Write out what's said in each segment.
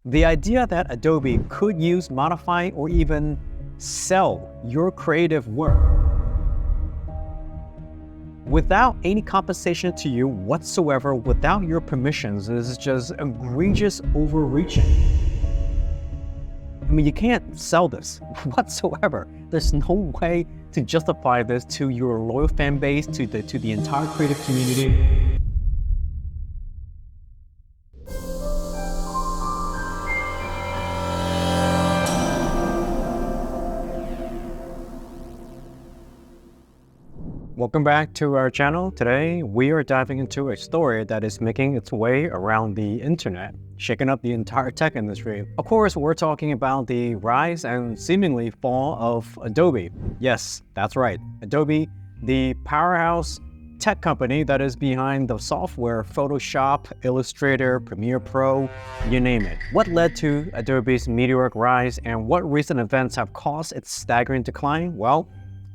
The idea that Adobe could use, modify, or even sell your creative work without any compensation to you whatsoever, without your permissions, is just egregious overreaching. I mean, you can't sell this whatsoever. There's no way to justify this to your loyal fan base, to the entire creative community. Welcome back to our channel. Today, we are diving into a story that is making its way around the internet, shaking up the entire tech industry. Of course, we're talking about the rise and seemingly fall of Adobe. Yes, that's right. Adobe, the powerhouse tech company that is behind the software Photoshop, Illustrator, Premiere Pro, you name it. What led to Adobe's meteoric rise and what recent events have caused its staggering decline? Well,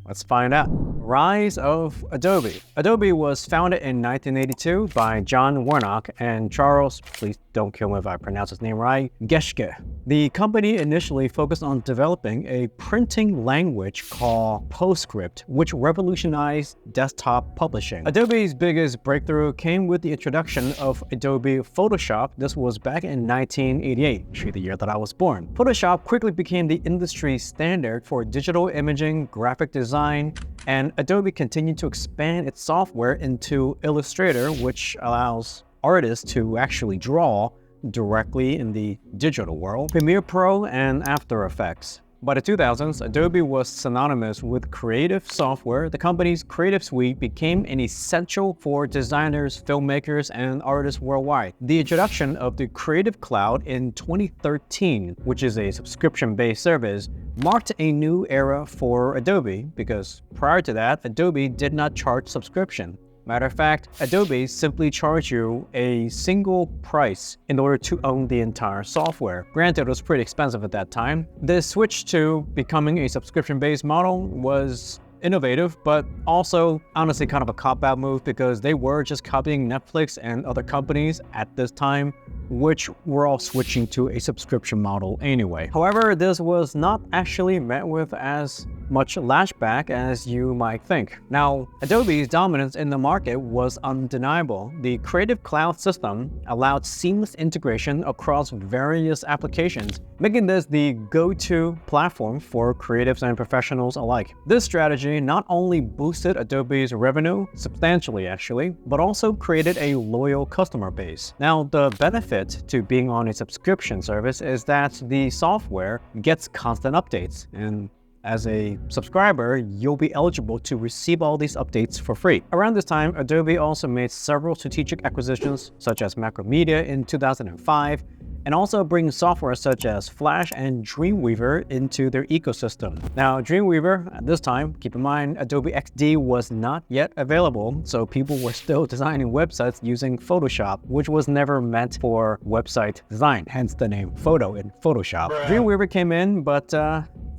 let's find out. Rise of Adobe. Adobe was founded in 1982 by John Warnock and Charles, please don't kill me if I pronounce his name right, Geschke. The company initially focused on developing a printing language called PostScript, which revolutionized desktop publishing. Adobe's biggest breakthrough came with the introduction of Adobe Photoshop. This was back in 1988, actually the year that I was born. Photoshop quickly became the industry standard for digital imaging, graphic design, and Adobe continued to expand its software into Illustrator, which allows artists to actually draw directly in the digital world, Premiere Pro, and After Effects. By the 2000s, Adobe was synonymous with creative software. The company's creative suite became an essential for designers, filmmakers, and artists worldwide. The introduction of the Creative Cloud in 2013, which is a subscription-based service, marked a new era for Adobe because prior to that, Adobe did not charge subscription. Matter of fact, Adobe simply charged you a single price in order to own the entire software. Granted, it was pretty expensive at that time. The switch to becoming a subscription-based model was innovative, but also honestly kind of a cop-out move because they were just copying Netflix and other companies at this time, which were all switching to a subscription model anyway. However, this was not actually met with as much lashback as you might think. Now, Adobe's dominance in the market was undeniable. The Creative Cloud system allowed seamless integration across various applications, making this the go-to platform for creatives and professionals alike. This strategy not only boosted Adobe's revenue, substantially actually, but also created a loyal customer base. Now, the benefit to being on a subscription service is that the software gets constant updates, and as a subscriber, you'll be eligible to receive all these updates for free. Around this time, Adobe also made several strategic acquisitions, such as Macromedia in 2005, and also bring software such as Flash and Dreamweaver into their ecosystem. Now, Dreamweaver, at this time, keep in mind, Adobe XD was not yet available, so people were still designing websites using Photoshop, which was never meant for website design, hence the name Photo in Photoshop. Dreamweaver came in, but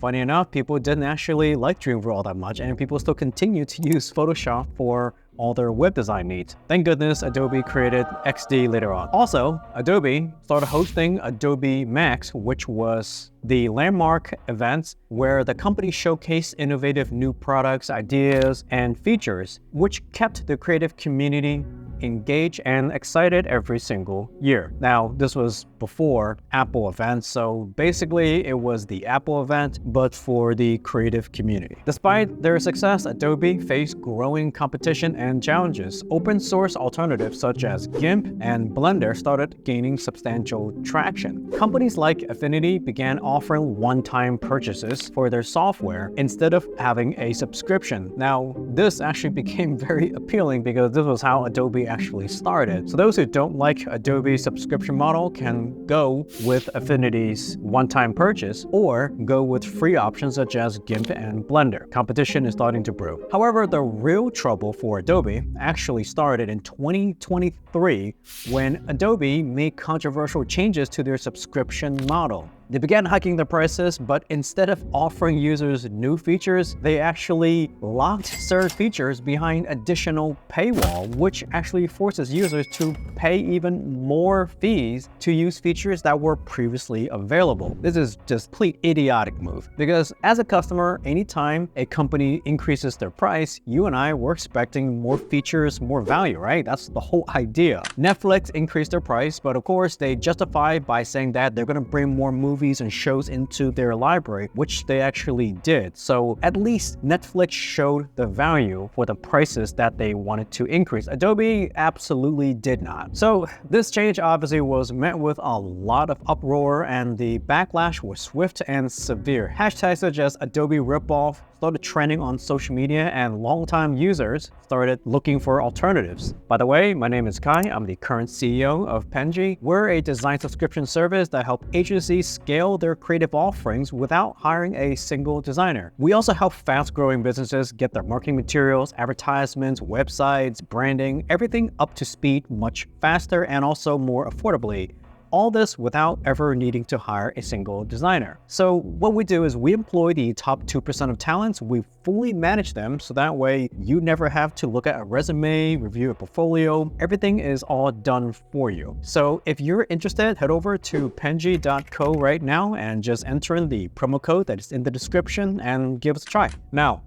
funny enough, people didn't actually like Dreamweaver all that much, and people still continue to use Photoshop for all their web design needs. Thank goodness Adobe created XD later on. Also, Adobe started hosting Adobe Max, which was the landmark events where the company showcased innovative new products, ideas, and features, which kept the creative community engaged and excited every single year. Now, this was before Apple events, so basically it was the Apple event, but for the creative community. Despite their success, Adobe faced growing competition and challenges. Open source alternatives such as GIMP and Blender started gaining substantial traction. Companies like Affinity began offering one-time purchases for their software instead of having a subscription. Now, this actually became very appealing because this was how Adobe actually started. So those who don't like Adobe's subscription model can go with Affinity's one-time purchase or go with free options such as GIMP and Blender. Competition is starting to brew. However, the real trouble for Adobe actually started in 2023 2023 when Adobe made controversial changes to their subscription model. They began hiking the prices, but instead of offering users new features, they actually locked certain features behind additional paywall, which actually forces users to pay even more fees to use features that were previously available. This is just a complete idiotic move, because as a customer, anytime a company increases their price, you and I were expecting more features, more value, right? That's the whole idea. Netflix increased their price, but of course they justify by saying that they're going to bring more movies and shows into their library, which they actually did. So at least Netflix showed the value for the prices that they wanted to increase. Adobe absolutely did not. So this change obviously was met with a lot of uproar, and the backlash was swift and severe. Hashtags such as Adobe ripoff started trending on social media, and longtime users started looking for alternatives. By the way, my name is Kai. I'm the current CEO of Penji. We're a design subscription service that helps agencies scale their creative offerings without hiring a single designer. We also help fast-growing businesses get their marketing materials, advertisements, websites, branding, everything up to speed much faster and also more affordably. All this without ever needing to hire a single designer. So what we do is we employ the top 2% of talents. We fully manage them, so that way you never have to look at a resume, review a portfolio. Everything is all done for you. So if you're interested, head over to penji.co right now and just enter in the promo code that is in the description and give us a try. Now,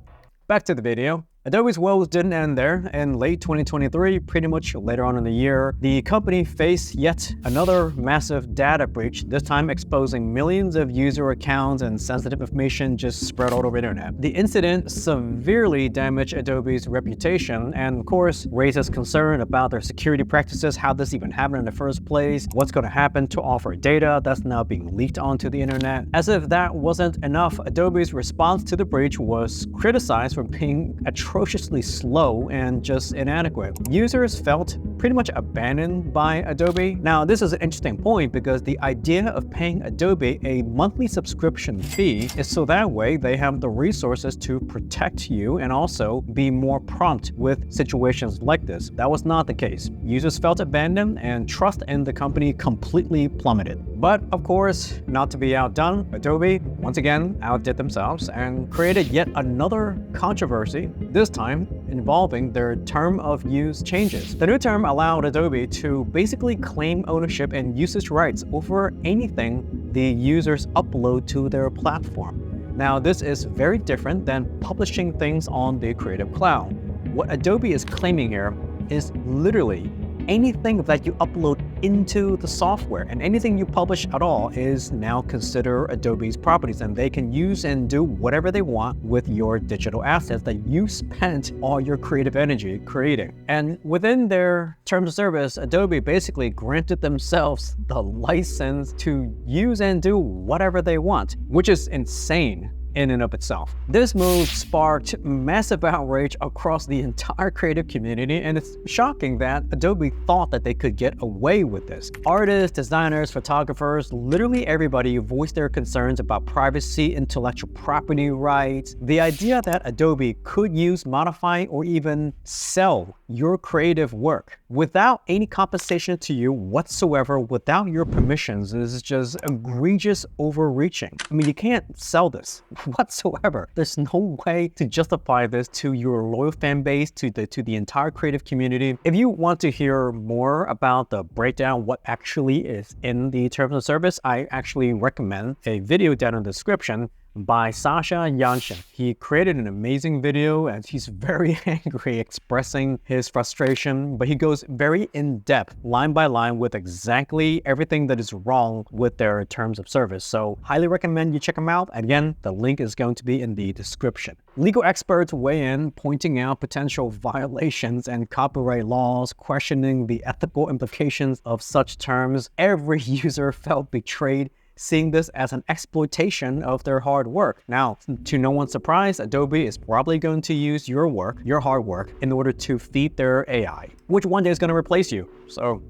back to the video. Adobe's woes didn't end there. In late 2023, pretty much later on in the year, the company faced yet another massive data breach, this time exposing millions of user accounts and sensitive information just spread all over the internet. The incident severely damaged Adobe's reputation and, of course, raises concern about their security practices, how this even happened in the first place, what's going to happen to all of our data that's now being leaked onto the internet. As if that wasn't enough, Adobe's response to the breach was criticized for being atrociously slow and just inadequate. Users felt pretty much abandoned by Adobe. Now, this is an interesting point because the idea of paying Adobe a monthly subscription fee is so that way they have the resources to protect you and also be more prompt with situations like this. That was not the case. Users felt abandoned and trust in the company completely plummeted. But of course, not to be outdone, Adobe once again outdid themselves and created yet another controversy, this time involving their term of use changes. The new term allowed Adobe to basically claim ownership and usage rights over anything the users upload to their platform. Now, this is very different than publishing things on the Creative Cloud. What Adobe is claiming here is literally anything that you upload into the software, and anything you publish at all is now considered Adobe's properties, and they can use and do whatever they want with your digital assets that you spent all your creative energy creating. And within their terms of service, Adobe basically granted themselves the license to use and do whatever they want, which is insane in and of itself. This move sparked massive outrage across the entire creative community, and it's shocking that Adobe thought that they could get away with this. Artists, designers, photographers, literally everybody voiced their concerns about privacy, intellectual property rights, the idea that Adobe could use, modify, or even sell your creative work without any compensation to you whatsoever, without your permissions. This is just egregious overreaching. I mean, you can't sell this whatsoever. There's no way to justify this to your loyal fan base, to the entire creative community. If you want to hear more about the breakdown, what actually is in the terms of service, I actually recommend a video down in the description by Sasha Yanshin. He created an amazing video and he's very angry, expressing his frustration, but he goes very in-depth, line by line, with exactly everything that is wrong with their terms of service. So highly recommend you check him out. Again, the link is going to be in the description. Legal experts weigh in, pointing out potential violations and copyright laws, questioning the ethical implications of such terms. Every user felt betrayed, seeing this as an exploitation of their hard work. Now, to no one's surprise, Adobe is probably going to use your work, your hard work, in order to feed their AI, which one day is going to replace you. So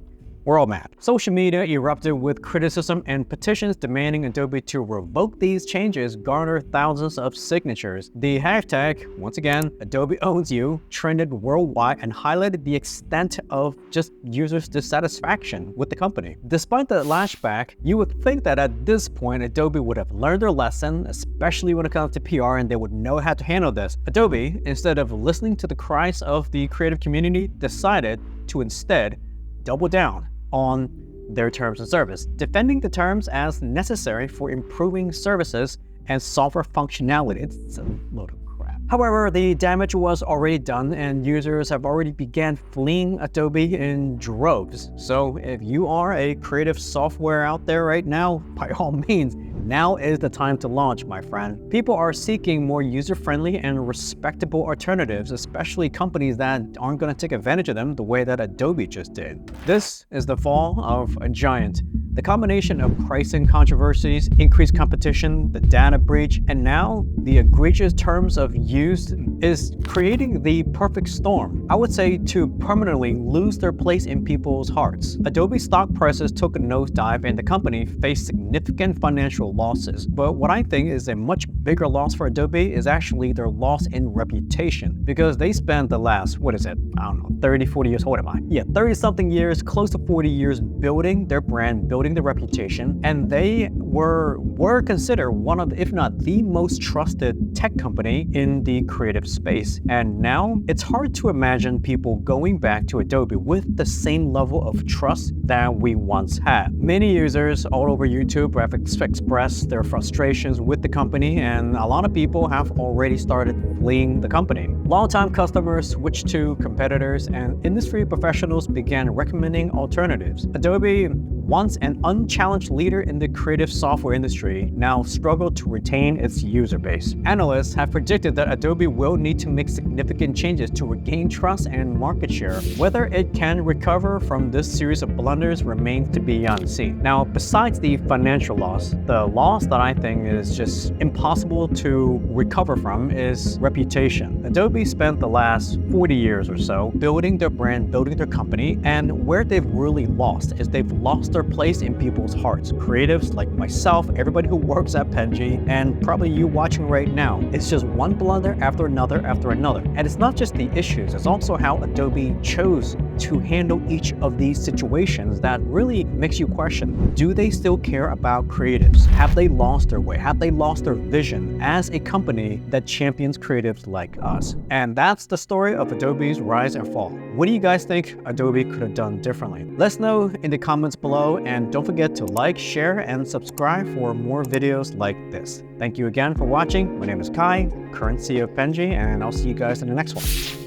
we're all mad. Social media erupted with criticism and petitions demanding Adobe to revoke these changes garnered thousands of signatures. The hashtag, once again, Adobe owns you, trended worldwide and highlighted the extent of just users' dissatisfaction with the company. Despite the lashback, you would think that at this point, Adobe would have learned their lesson, especially when it comes to PR, and they would know how to handle this. Adobe, instead of listening to the cries of the creative community, decided to instead double down on their terms of service, defending the terms as necessary for improving services and software functionality. It's a load of crap. However, the damage was already done and users have already began fleeing Adobe in droves. So if you are a creative software out there right now, by all means, now is the time to launch, my friend. People are seeking more user-friendly and respectable alternatives, especially companies that aren't going to take advantage of them the way that Adobe just did. This is the fall of a giant. The combination of pricing controversies, increased competition, the data breach, and now the egregious terms of use is creating the perfect storm, I would say, to permanently lose their place in people's hearts. Adobe stock prices took a nosedive and the company faced significant financial losses. But what I think is a much bigger loss for Adobe is actually their loss in reputation, because they spent the last, 30, 40 years, what am I? Yeah, 30 something years, close to 40 years building their brand, building the reputation, and they were considered one of, if not the most trusted tech company in the creative space. And now it's hard to imagine people going back to Adobe with the same level of trust that we once had. Many users all over YouTube have expressed their frustrations with the company, and a lot of people have already started fleeing the company. Longtime customers switched to competitors, and industry professionals began recommending alternatives. Adobe, once an unchallenged leader in the creative software industry, now struggled to retain its user base. Analysts have predicted that Adobe will need to make significant changes to regain trust and market share. Whether it can recover from this series of blunders remains to be unseen. Now, besides the financial loss, the loss that I think is just impossible to recover from is reputation. Adobe spent the last 40 years or so building their brand, building their company, and where they've really lost is they've lost their place in people's hearts. Creatives like myself, everybody who works at Penji, and probably you watching right now. It's just one blunder after another after another. And it's not just the issues, it's also how Adobe chose to handle each of these situations that really makes you question, do they still care about creatives? Have they lost their way? Have they lost their vision as a company that champions creatives like us? And that's the story of Adobe's rise and fall. What do you guys think Adobe could have done differently? Let us know in the comments below, and don't forget to like, share, and subscribe for more videos like this. Thank you again for watching. My name is Kai, current CEO of Penji, and I'll see you guys in the next one.